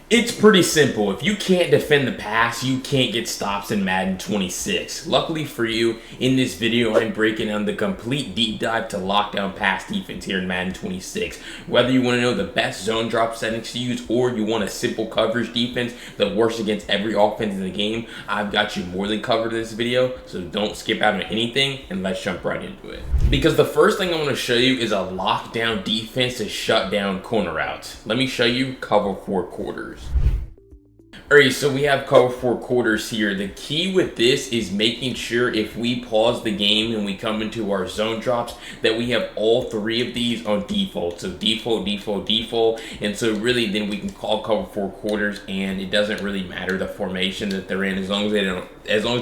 It's pretty simple. If you can't defend the pass, you can't get stops in Madden 26. Luckily for you, in this video, I'm breaking down the complete deep dive to lockdown pass defense here in Madden 26. Whether you want to know the best zone drop settings to use or you want a simple coverage defense that works against every offense in the game, I've got you more than covered in this video, so don't skip out on anything and let's jump right into it. Because the first thing I want to show you is a lockdown defense to shut down corner routes. Let me show you cover 4 quarters. Alright, so we have cover 4 quarters here. The key with this is making sure if we pause the game and we come into our zone drops that we have all 3 of these on default. So default, default, default. And so really then we can call cover 4 quarters and it doesn't really matter the formation that they're in as long as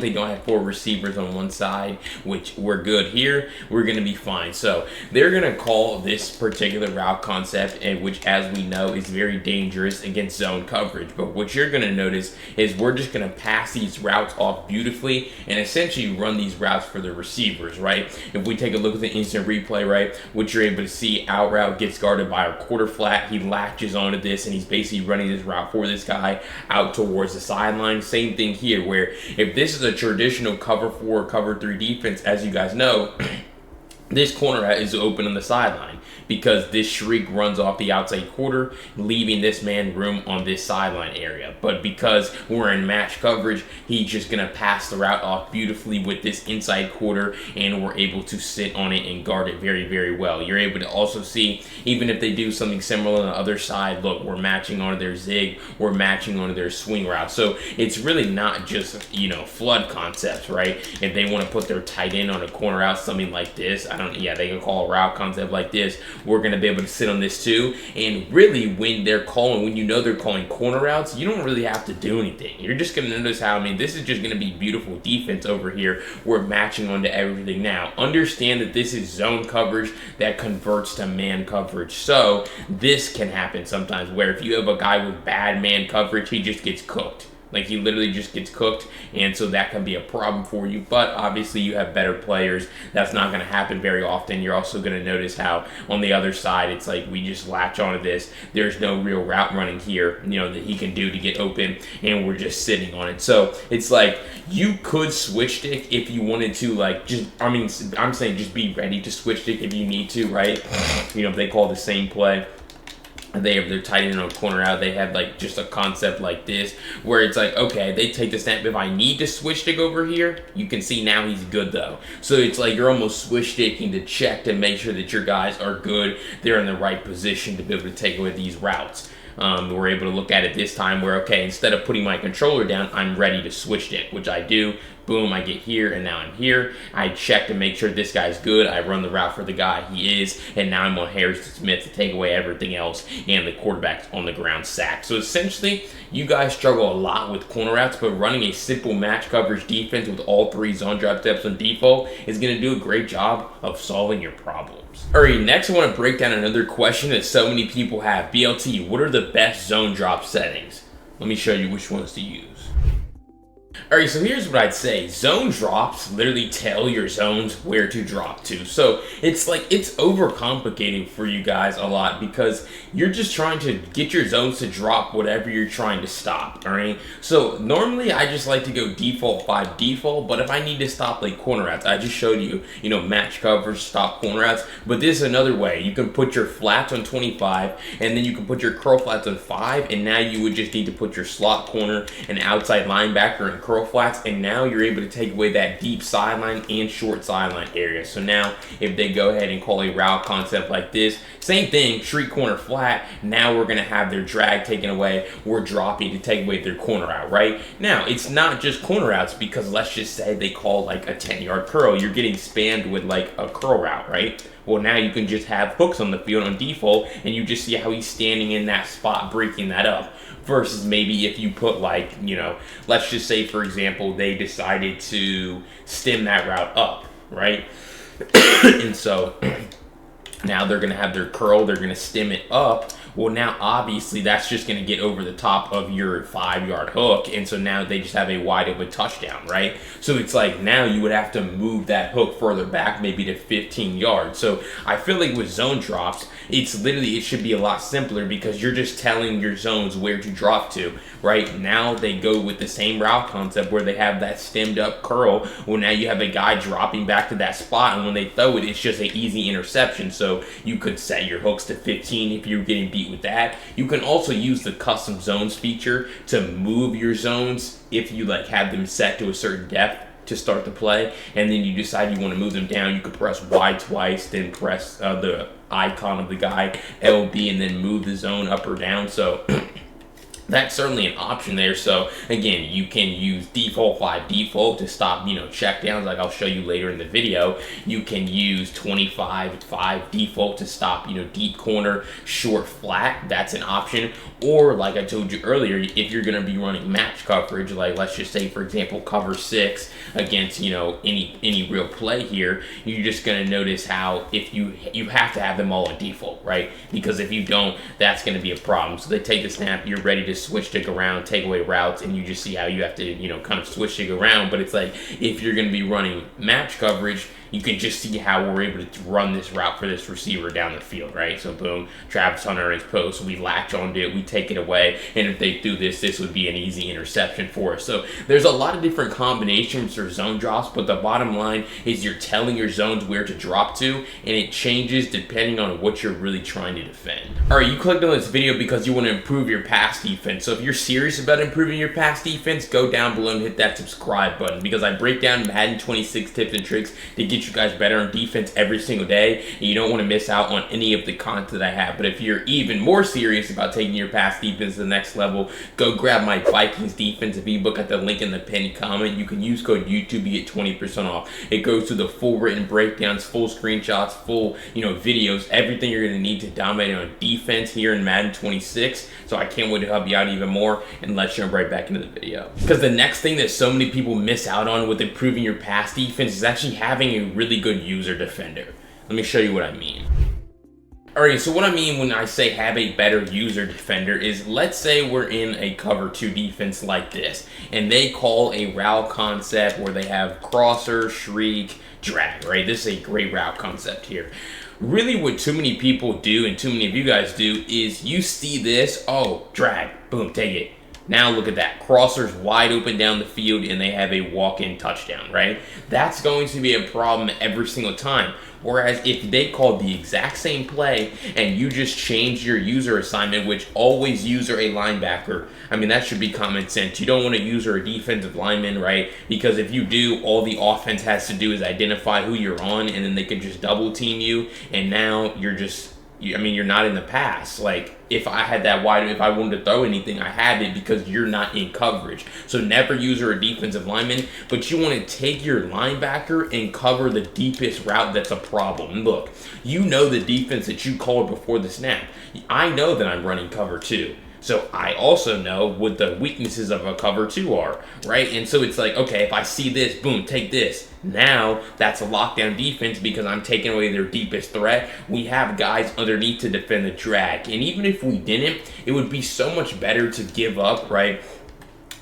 they don't have 4 receivers on one side, which we're good here, we're going to be fine. So they're going to call this particular route concept, and which as we know is very dangerous against zone coverage. But what you're going to notice is we're just going to pass these routes off beautifully and essentially run these routes for the receivers, right? If we take a look at the instant replay, right, what you're able to see, out route gets guarded by our quarter flat. He latches onto this and he's basically running this route for this guy out towards the sideline. Same thing here, where if this is a traditional cover 4, cover 3 defense, as you guys know, this corner route is open on the sideline because this shriek runs off the outside quarter, leaving this man room on this sideline area. But because we're in match coverage, he's just going to pass the route off beautifully with this inside quarter, and we're able to sit on it and guard it very, very well. You're able to also see, even if they do something similar on the other side, look, we're matching onto their zig, we're matching onto their swing route. So it's really not just, you know, flood concepts, right? If they want to put their tight end on a corner route, something like this, they can call a route concept like this. We're going to be able to sit on this too. And really, when they're calling, when you know they're calling corner routes, you don't really have to do anything. You're just going to notice how, this is just going to be beautiful defense over here. We're matching onto everything now. Understand that this is zone coverage that converts to man coverage. So this can happen sometimes where if you have a guy with bad man coverage, he just gets cooked. Like, he literally just gets cooked, and so that can be a problem for you. But obviously you have better players. That's not going to happen very often. You're also going to notice how on the other side it's like we just latch onto this. There's no real route running here, you know, that he can do to get open, and we're just sitting on it. So it's like you could switch stick if you wanted to, like, just, I'm saying just be ready to switch stick if you need to, right? You know, if they call the same play, they have their tight end on corner out, they have like just a concept like this where it's like, okay, they take the snap. If I need to switch stick over here, you can see now he's good though. So it's like you're almost switch sticking to check to make sure that your guys are good, they're in the right position to be able to take away these routes. We're able to look at it this time where, okay, instead of putting my controller down, I'm ready to switch it, which I do. Boom, I get here, and now I'm here. I check to make sure this guy's good. I run the route for the guy he is, and now I'm on Harrison Smith to take away everything else, and the quarterback's on the ground sacked. So essentially, you guys struggle a lot with corner routes, but running a simple match coverage defense with all 3 zone drop steps on default is going to do a great job of solving your problems. Alright, next I want to break down another question that so many people have. BLT, what are the best zone drop settings? Let me show you which ones to use. Alright, so here's what I'd say. Zone drops literally tell your zones where to drop to. So it's like, it's overcomplicating for you guys a lot because you're just trying to get your zones to drop whatever you're trying to stop, alright? So normally I just like to go default 5 default, but if I need to stop like corner routes, I just showed you, you know, match coverage, stop corner routes, but this is another way. You can put your flats on 25, and then you can put your curl flats on 5, and now you would just need to put your slot corner and outside linebacker and curl flats, and now you're able to take away that deep sideline and short sideline area. So now if they go ahead and call a route concept like this, same thing, shriek corner flat, now we're going to have their drag taken away. We're dropping to take away their corner out, right? Now, it's not just corner outs because let's just say they call like a 10-yard curl. You're getting spammed with like a curl route, right? Well, now you can just have hooks on the field on default, and you just see how he's standing in that spot, breaking that up. Versus maybe if you put like, you know, let's just say, for example, they decided to stem that route up, right? And so now they're going to have their curl, they're going to stem it up. Well, now obviously that's just going to get over the top of your 5-yard hook, and so now they just have a wide open touchdown, right? So it's like now you would have to move that hook further back, maybe to 15 yards. So I feel like with zone drops, it should be a lot simpler because you're just telling your zones where to drop to. Right now they go with the same route concept where they have that stemmed up curl. Well, now you have a guy dropping back to that spot, and when they throw it, it's just an easy interception. So you could set your hooks to 15 if you're getting beat with that. You can also use the custom zones feature to move your zones if you like have them set to a certain depth to start the play, and then you decide you want to move them down. You could press Y twice, then press the icon of the guy LB, and then move the zone up or down. So that's certainly an option there. So again, you can use default 5 default to stop, checkdowns, like I'll show you later in the video. You can use 25-5 default to stop, deep corner, short flat. That's an option. Or like I told you earlier, if you're going to be running match coverage, like let's just say for example cover 6 against any real play here, you're just going to notice how if you have to have them all on default, right? Because if you don't, that's going to be a problem. So they take the snap, you're ready to switch stick around, take away routes, and you just see how you have to kind of switch stick around. But it's like if you're going to be running match coverage, you can just see how we're able to run this route for this receiver down the field, right? So boom, Travis Hunter in his post, we latch onto it, we take it away, and if they do this would be an easy interception for us. So there's a lot of different combinations for zone drops, but the bottom line is you're telling your zones where to drop to, and it changes depending on what you're really trying to defend. All right, you clicked on this video because you want to improve your pass defense. So if you're serious about improving your pass defense, go down below and hit that subscribe button, because I break down Madden 26 tips and tricks to get you guys better on defense every single day, and you don't want to miss out on any of the content I have. But if you're even more serious about taking your pass defense to the next level, go grab my Vikings defensive ebook at the link in the pinned comment. You can use code YouTube to get 20% off. It goes through the full written breakdowns, full screenshots, full videos, everything you're going to need to dominate on defense here in Madden 26. So I can't wait to help you out even more, and let's jump right back into the video. Because the next thing that so many people miss out on with improving your pass defense is actually having a really good user defender. Let me show you what I mean. Alright, so what I mean when I say have a better user defender is, let's say we're in a cover 2 defense like this, and they call a route concept where they have crosser, shriek, drag, right? This is a great route concept here. Really what too many people do, and too many of you guys do, is you see this, oh, drag, boom, take it. Now look at that. Crosser's wide open down the field, and they have a walk-in touchdown, right? That's going to be a problem every single time. Whereas if they called the exact same play and you just change your user assignment, which always user a linebacker, I mean, that should be common sense. You don't want to user a defensive lineman, right? Because if you do, all the offense has to do is identify who you're on, and then they can just double team you, and now you're just, you're not in the pass. Like, if I had that wide, if I wanted to throw anything, I had it because you're not in coverage. So never user a defensive lineman, but you want to take your linebacker and cover the deepest route that's a problem. Look, you know the defense that you called before the snap. I know that I'm running cover 2. So I also know what the weaknesses of a cover 2 are, right? And so it's like, okay, if I see this, boom, take this. Now that's a lockdown defense because I'm taking away their deepest threat. We have guys underneath to defend the drag. And even if we didn't, it would be so much better to give up, right,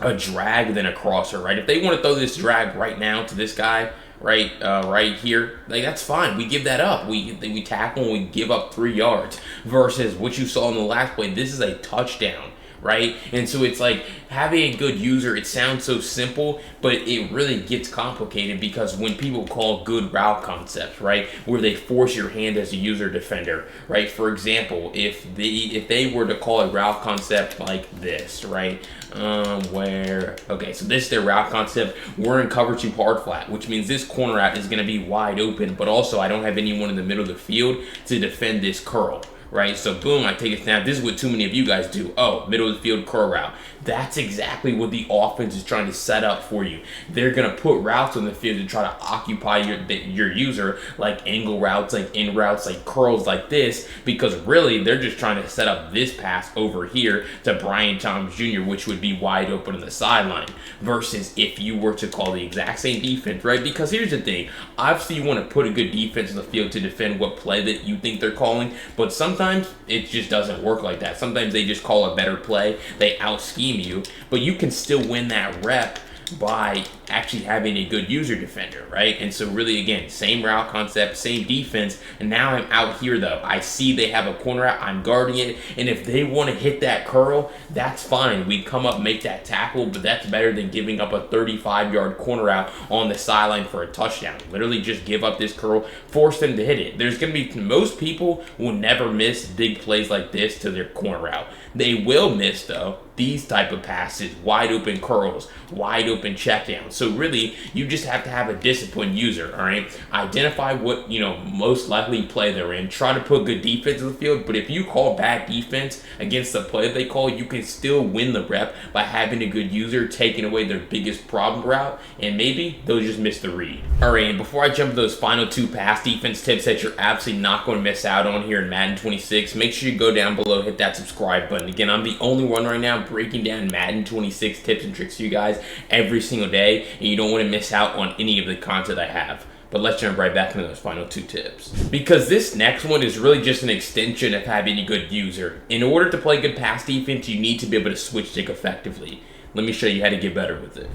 a drag than a crosser, right? If they want to throw this drag right now to this guy, right here, like, that's fine. We give that up. We tackle and we give up 3 yards versus what you saw in the last play. This is a touchdown, right? And so it's like having a good user, it sounds so simple, but it really gets complicated because when people call good route concepts, right, where they force your hand as a user defender, right? For example, if they were to call a route concept like this, right? Okay, so this is their route concept. We're in cover 2 hard flat, which means this corner out is going to be wide open, but also I don't have anyone in the middle of the field to defend this curl. Right, so boom, I take a snap. This is what too many of you guys do. Oh, middle of the field curl route. That's exactly what the offense is trying to set up for you. They're gonna put routes on the field to try to occupy your user, like angle routes, like in routes, like curls like this, because really they're just trying to set up this pass over here to Brian Thomas Jr., which would be wide open on the sideline. Versus if you were to call the exact same defense, right? Because here's the thing, obviously you want to put a good defense on the field to defend what play that you think they're calling, but sometimes sometimes it just doesn't work like that. Sometimes they just call a better play, they out scheme you, but you can still win that rep by actually having a good user defender, right? And so really, again, same route concept, same defense, and now I'm out here though. I see they have a corner out, I'm guarding it, and if they want to hit that curl, that's fine. We come up, make that tackle, but that's better than giving up a 35-yard corner out on the sideline for a touchdown. Literally just give up this curl, force them to hit it. There's going to be, most people will never miss big plays like this to their corner out. They will miss, though, these type of passes, wide open curls, wide open checkdowns. So really, you just have to have a disciplined user, all right? Identify what, most likely play they're in. Try to put good defense in the field, but if you call bad defense against the play they call, you can still win the rep by having a good user, taking away their biggest problem route, and maybe they'll just miss the read. All right, and before I jump to those final 2 pass defense tips that you're absolutely not going to miss out on here in Madden 26, make sure you go down below, hit that subscribe button. Again, I'm the only one right now breaking down Madden 26 tips and tricks for you guys every single day, and you don't want to miss out on any of the content I have. But let's jump right back into those final 2 tips. Because this next one is really just an extension of having a good user. In order to play good pass defense, you need to be able to switch stick effectively. Let me show you how to get better with it.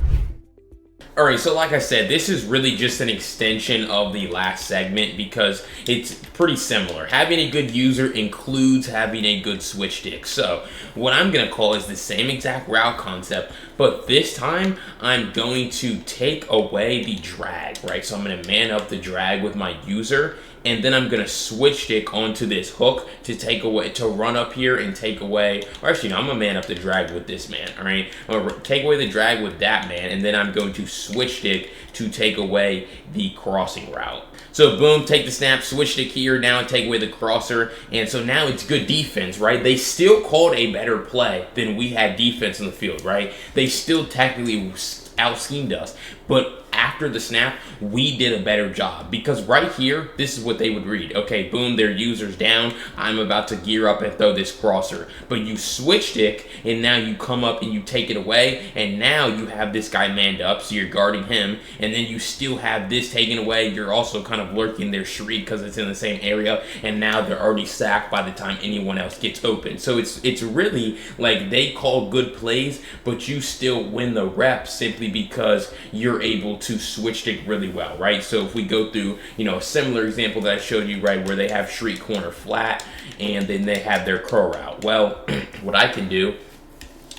Alright, so like I said, this is really just an extension of the last segment because it's pretty similar. Having a good user includes having a good switch stick. So what I'm going to call is the same exact route concept, but this time I'm going to take away the drag, right? So I'm going to man up the drag with my user, and then I'm going to switch stick onto this hook to take away, to run up here and take away, or actually, no, I'm going to man up the drag with this man, all right? I'm going to take away the drag with that man, and then I'm going to switch stick to take away the crossing route. So boom, take the snap, switch stick here, now take away the crosser, and so now it's good defense, right? They still called a better play than we had defense in the field, right? They still technically out-schemed us, but after the snap, we did a better job because right here, this is what they would read. Okay, boom, their user's down. I'm about to gear up and throw this crosser. But you switch stick, and now you come up and you take it away, and now you have this guy manned up, so you're guarding him, and then you still have this taken away. You're also kind of lurking their shriek because it's in the same area, and now they're already sacked by the time anyone else gets open. So it's really like they call good plays, but you still win the rep simply because you're able to switch stick really well, right? So if we go through, a similar example that I showed you, right, where they have shriek corner flat and then they have their curl route. Well, what I can do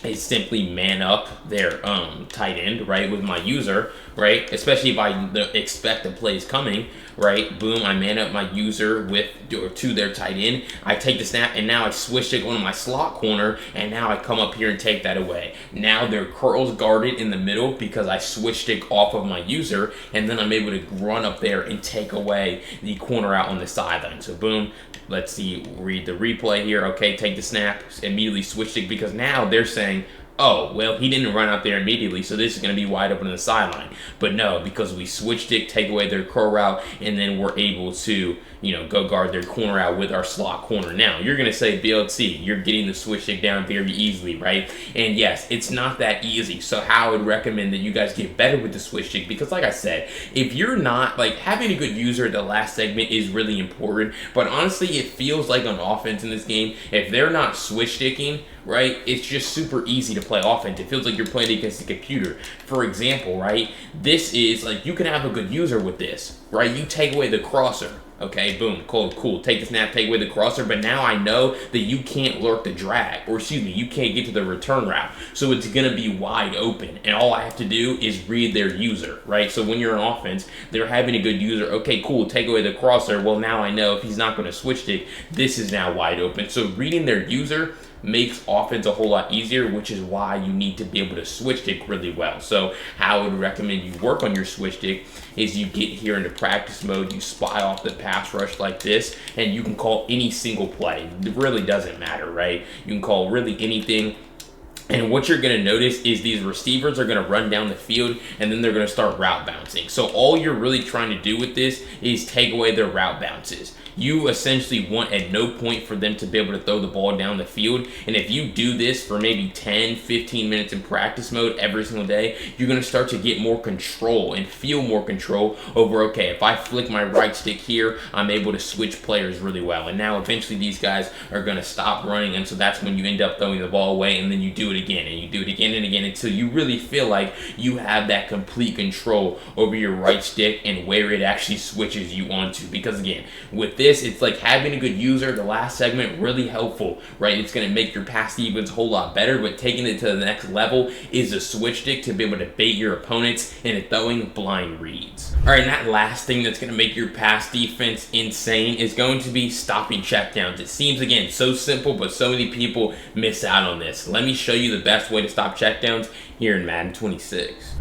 is simply man up their tight end, right, with my user, right? Especially if I expect the plays coming, right? Boom, I man up my user to their tight end. I take the snap, and now I switch stick onto my slot corner, and now I come up here and take that away. Now their curl's guarded in the middle because I switch stick off of my user, and then I'm able to run up there and take away the corner out on the sideline. So boom, let's see, read the replay here. Okay, take the snap, immediately switch stick because now they're saying, oh, well, he didn't run out there immediately, so this is going to be wide open on the sideline. But no, because we switch stick, take away their curl route, and then we're able to, go guard their corner out with our slot corner. Now, you're going to say, BLT, you're getting the switch stick down very easily, right? And yes, it's not that easy. So how I would recommend that you guys get better with the switch stick, because like I said, if you're not, having a good user at the last segment is really important, but honestly, it feels like on offense in this game, if they're not switch sticking, right, it's just super easy to play offense. It feels like you're playing against a computer. For example, right, this is you can have a good user with this, right? You take away the crosser. Okay, boom, cool. Take the snap, take away the crosser, but now I know that you can't lurk the drag, or excuse me, you can't get to the return route. So it's gonna be wide open, and all I have to do is read their user, right? So when you're in offense, they're having a good user. Okay, cool, take away the crosser. Well, now I know if he's not gonna switch stick, this is now wide open. So reading their user makes offense a whole lot easier, which is why you need to be able to switch stick really well. So how I would recommend you work on your switch stick is you get here into practice mode, you spy off the pass rush like this, and you can call any single play. It really doesn't matter, right? You can call really anything. And what you're going to notice is these receivers are going to run down the field, and then they're going to start route bouncing. So all you're really trying to do with this is take away their route bounces. You essentially want at no point for them to be able to throw the ball down the field. And if you do this for maybe 10, 15 minutes in practice mode every single day, you're going to start to get more control and feel more control over, okay, if I flick my right stick here, I'm able to switch players really well. And now eventually these guys are going to stop running, and so that's when you end up throwing the ball away, and then you do it again and you do it again and again until you really feel like you have that complete control over your right stick and where it actually switches you onto. Because again, with this, it's like having a good user. The last segment, really helpful, right? It's going to make your pass defense a whole lot better, but taking it to the next level is a switch stick to be able to bait your opponents into throwing blind reads. All right, and that last thing that's going to make your pass defense insane is going to be stopping checkdowns. It seems, again, so simple, but so many people miss out on this. Let me show you the best way to stop checkdowns here in Madden 26.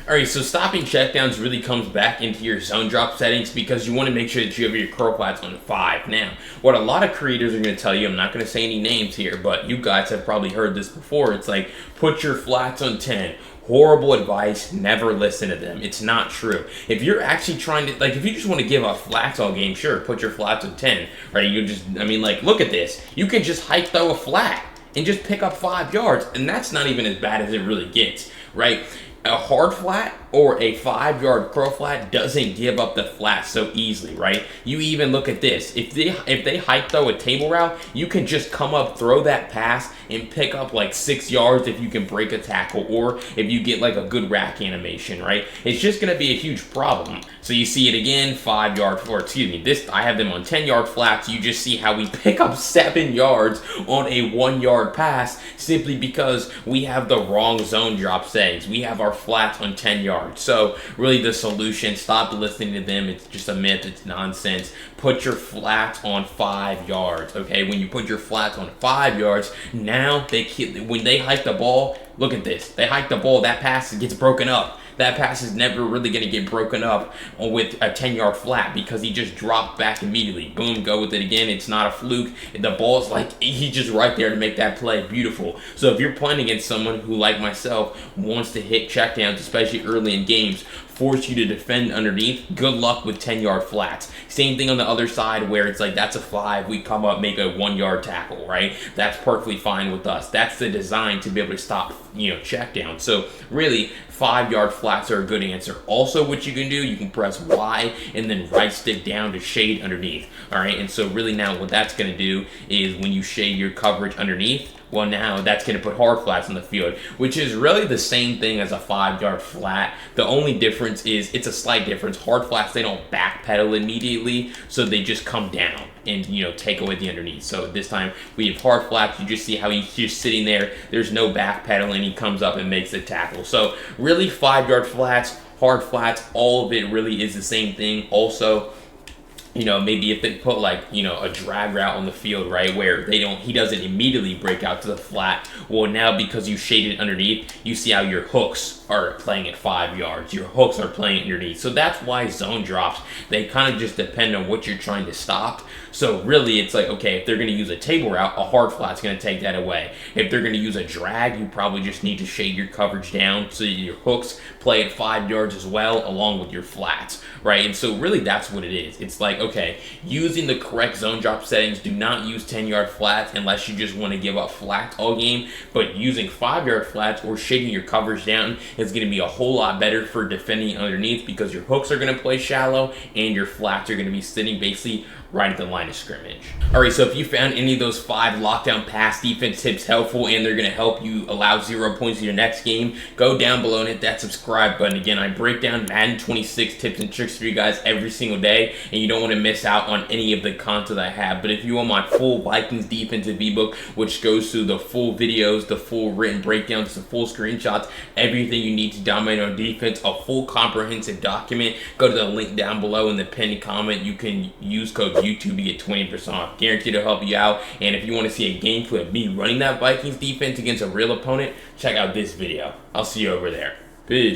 Alright, so stopping checkdowns really comes back into your zone drop settings because you want to make sure that you have your curl flats on 5. Now, what a lot of creators are going to tell you, I'm not going to say any names here, but you guys have probably heard this before. It's like, put your flats on 10. Horrible advice, never listen to them. It's not true. If you're actually trying to, like, if you just want to give up flats all game, sure, put your flats on 10, right? You just, I mean, like, look at this. You can just hike throw a flat and just pick up 5 yards, and that's not even as bad as it really gets, right? A hard flat or a 5-yard curl flat doesn't give up the flat so easily, right? You even look at this. If they hike throw a table route, you can just come up, throw that pass, and pick up like 6 yards if you can break a tackle, or if you get like a good rack animation, right? It's just gonna be a huge problem. So you see it again, 5-yard, or excuse me, this, I have them on 10-yard flats. You just see how we pick up 7 yards on a 1-yard pass simply because we have the wrong zone drop settings. We have our flats on 10 yards. So really the solution, stop listening to them. It's just a myth. It's nonsense. Put your flats on 5 yards, okay? When you put your flats on 5 yards, now when they hike the ball, look at this. They hike the ball, that pass gets broken up. That pass is never really going to get broken up with a 10-yard flat because he just dropped back immediately. Boom, go with it again. It's not a fluke. The ball's like, he's just right there to make that play. Beautiful. So if you're playing against someone who, like myself, wants to hit checkdowns, especially early in games, force you to defend underneath, good luck with 10-yard flats. Same thing on the other side where it's like, that's a 5, we come up, make a 1-yard tackle, right? That's perfectly fine with us. That's the design to be able to stop, checkdown. So really, 5-yard flats are a good answer. Also, what you can do, you can press Y and then right stick down to shade underneath, all right? And so really now what that's gonna do is when you shade your coverage underneath, well, now that's going to put hard flats on the field, which is really the same thing as a 5-yard flat. The only difference is, it's a slight difference. Hard flats, they don't backpedal immediately, so they just come down and, take away the underneath. So this time we have hard flats. You just see how he's just sitting there. There's no backpedal, and he comes up and makes the tackle. So really 5-yard flats, hard flats, all of it really is the same thing. Also, maybe if they put like, a drag route on the field, right, where he doesn't immediately break out to the flat. Well, now because you shaded underneath, you see how your hooks are playing at 5 yards. Your hooks are playing underneath. So that's why zone drops, they kind of just depend on what you're trying to stop. So really it's like, okay, if they're going to use a table route, a hard flat's going to take that away. If they're going to use a drag, you probably just need to shade your coverage down so your hooks play at 5 yards as well, along with your flats, right? And so really that's what it is. It's like, okay, using the correct zone drop settings, do not use 10-yard flats unless you just want to give up flats all game, but using 5-yard flats or shading your coverage down is going to be a whole lot better for defending underneath because your hooks are going to play shallow and your flats are going to be sitting basically right at the line of scrimmage. All right, so if you found any of those 5 lockdown pass defense tips helpful and they're going to help you allow 0 points in your next game, go down below and hit that subscribe button. Again, I break down Madden 26 tips and tricks for you guys every single day, and you don't want to miss out on any of the content I have. But if you want my full Vikings defensive ebook, which goes through the full videos, the full written breakdowns, the full screenshots, everything you need to dominate on defense, a full comprehensive document, go to the link down below in the pinned comment. You can use code YouTube to get 20% off. Guaranteed to help you out. And if you want to see a gameplay of me running that Vikings defense against a real opponent, check out this video. I'll see you over there. Peace.